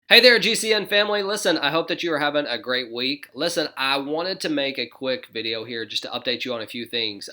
Hey there, GCN family. Listen, I hope that you are having a great week. Listen, I wanted to make a quick video here just to update you on a few things.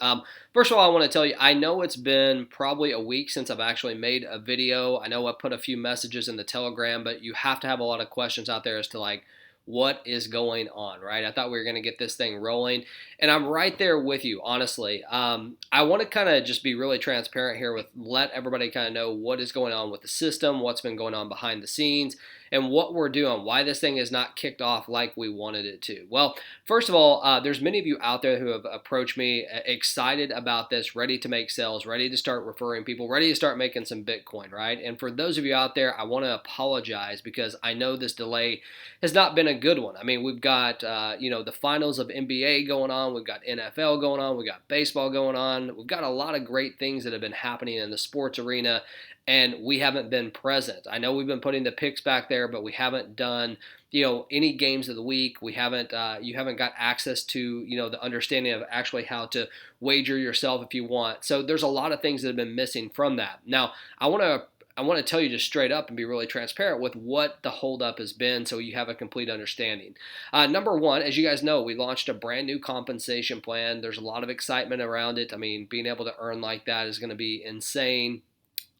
First of all, I want to tell you, I know it's been probably a week since I've actually made a video. I know I put a few messages in the Telegram, but you have to have a lot of questions out there as to what is going on, right? I thought we were going to get this thing rolling, and I'm right there with you, honestly. I want to kind of just be really transparent here with let everybody kind of know what is going on with the system, what's been going on behind the scenes, and what we're doing, why this thing is not kicked off like we wanted it to. Well, first of all, there's many of you out there who have approached me excited about this, ready to make sales, ready to start referring people, ready to start making some Bitcoin, right? And for those of you out there, I want to apologize because I know this delay has not been a good one. I mean, we've got the finals of NBA going on, we've got NFL going on, we've got baseball going on, we've got a lot of great things that have been happening in the sports arena, and we haven't been present. I know we've been putting the picks back there, but we haven't done any games of the week. We haven't you haven't got access to the understanding of actually how to wager yourself if you want. So there's a lot of things that have been missing from that. Now I want to tell you just straight up and be really transparent with what the holdup has been so you have a complete understanding. Number one, as you guys know, we launched a brand new compensation plan. There's a lot of excitement around it. I mean, being able to earn like that is going to be insane.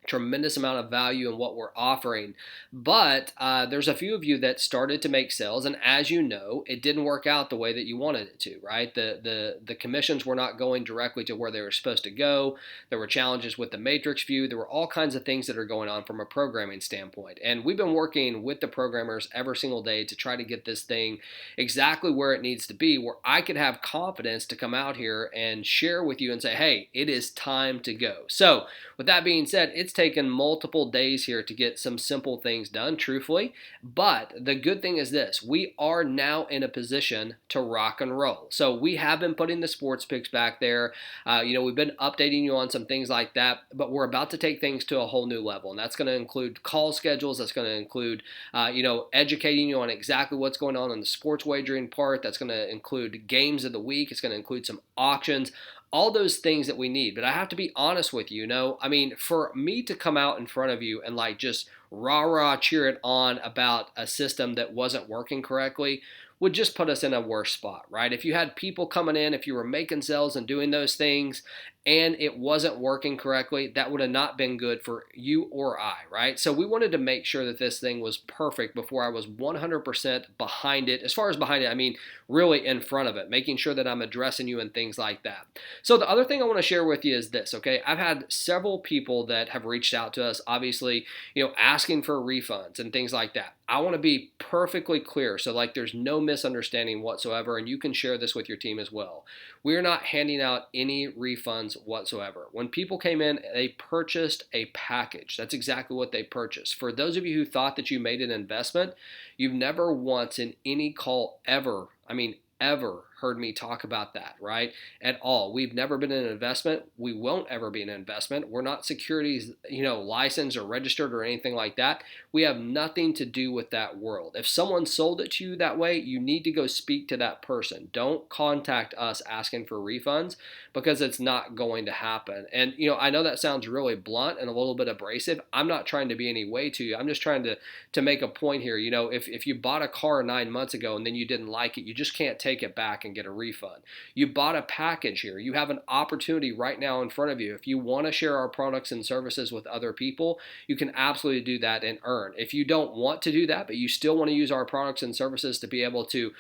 Tremendous amount of value in what we're offering, but there's a few of you that started to make sales, and as you know, it didn't work out the way that you wanted it to, right? The commissions were not going directly to where they were supposed to go. There were challenges with the matrix view. There were all kinds of things that are going on from a programming standpoint, and we've been working with the programmers every single day to try to get this thing exactly where it needs to be, where I could have confidence to come out here and share with you and say, hey, it is time to go. So with that being said, it's taken multiple days here to get some simple things done, truthfully. But the good thing is this: we are now in a position to rock and roll. So we have been putting the sports picks back there. We've been updating you on some things like that, but we're about to take things to a whole new level. And that's going to include call schedules. That's going to include, educating you on exactly what's going on in the sports wagering part. That's going to include games of the week. It's going to include some auctions, all those things that we need. But I have to be honest with you, I mean, for me to come out in front of you and just rah cheer it on about a system that wasn't working correctly would just put us in a worse spot, right? If you had people coming in, if you were making sales and doing those things and it wasn't working correctly, that would have not been good for you or I, right? So we wanted to make sure that this thing was perfect before I was 100% behind it. As far as behind it, I mean really in front of it, making sure that I'm addressing you and things like that. So the other thing I want to share with you is this, okay? I've had several people that have reached out to us, obviously, asking for refunds and things like that. I want to be perfectly clear so there's no misunderstanding whatsoever, and you can share this with your team as well. We're not handing out any refunds whatsoever. When people came in, they purchased a package. That's exactly what they purchased. For those of you who thought that you made an investment, you've never once in any call ever, ever heard me talk about that, right? At all. We've never been an investment. We won't ever be an investment. We're not securities, licensed or registered or anything like that. We have nothing to do with that world. If someone sold it to you that way, you need to go speak to that person. Don't contact us asking for refunds because it's not going to happen. And, I know that sounds really blunt and a little bit abrasive. I'm not trying to be any way to you. I'm just trying to make a point here. If you bought a car 9 months ago and then you didn't like it, you just can't take it back and get a refund. You bought a package here. You have an opportunity right now in front of you. If you want to share our products and services with other people, you can absolutely do that and earn. If you don't want to do that, but you still want to use our products and services to be able to,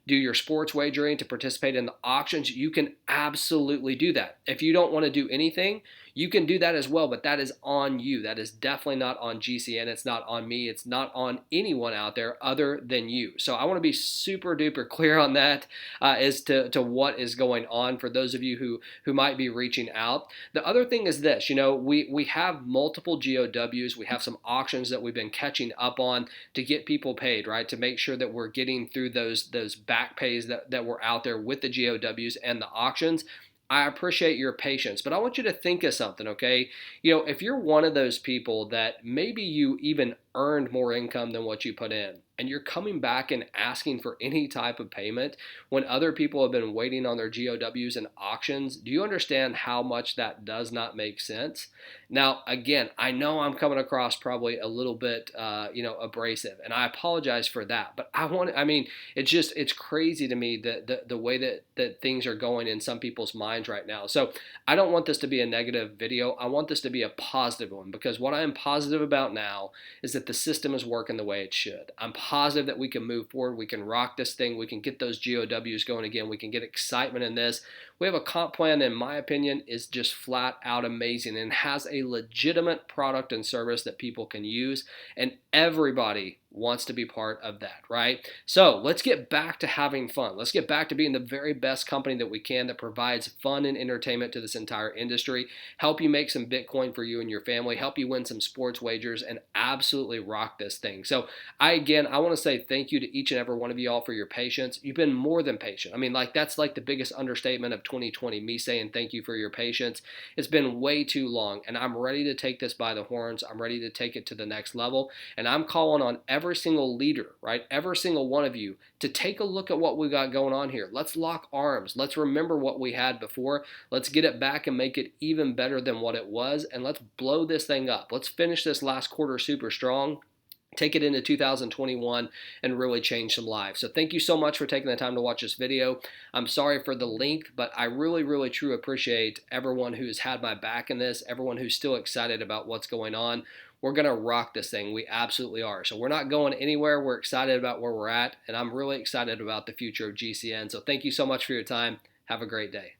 do your sports wagering, to participate in the auctions, you can absolutely do that. If you don't want to do anything, you can do that as well, but that is on you. That is definitely not on GCN. It's not on me. It's not on anyone out there other than you. So I want to be super duper clear on that as to what is going on for those of you who might be reaching out. The other thing is this, we have multiple GOWs. We have some auctions that we've been catching up on to get people paid, right? To make sure that we're getting through those back pays that were out there with the GOWs and the auctions. I appreciate your patience, but I want you to think of something, okay? If you're one of those people that maybe you even earned more income than what you put in, and you're coming back and asking for any type of payment when other people have been waiting on their GOWs and auctions, do you understand how much that does not make sense? Now, again, I know I'm coming across probably a little bit, abrasive, and I apologize for that. But it's crazy to me that the way that things are going in some people's minds right now. So I don't want this to be a negative video. I want this to be a positive one, because what I am positive about now is that the system is working the way it should. I'm positive that we can move forward. We can rock this thing. We can get those GOWs going again. We can get excitement in this. We have a comp plan that, in my opinion, is just flat out amazing and has a legitimate product and service that people can use, and everybody wants to be part of that, right? So let's get back to having fun. Let's get back to being the very best company that we can that provides fun and entertainment to this entire industry, help you make some Bitcoin for you and your family, help you win some sports wagers, and absolutely rock this thing. So I want to say thank you to each and every one of you all for your patience. You've been more than patient. I mean, that's like the biggest understatement of 2020, me saying thank you for your patience. It's been way too long, and I'm ready to take this by the horns. I'm ready to take it to the next level, and I'm calling on every single leader, right? Every single one of you to take a look at what we got going on here. Let's lock arms. Let's remember what we had before. Let's get it back and make it even better than what it was, and let's blow this thing up. Let's finish this last quarter super strong, take it into 2021, and really change some lives. So thank you so much for taking the time to watch this video. I'm sorry for the length, but I really, really, truly appreciate everyone who's had my back in this, everyone who's still excited about what's going on. We're going to rock this thing. We absolutely are. So we're not going anywhere. We're excited about where we're at, and I'm really excited about the future of GCN. So thank you so much for your time. Have a great day.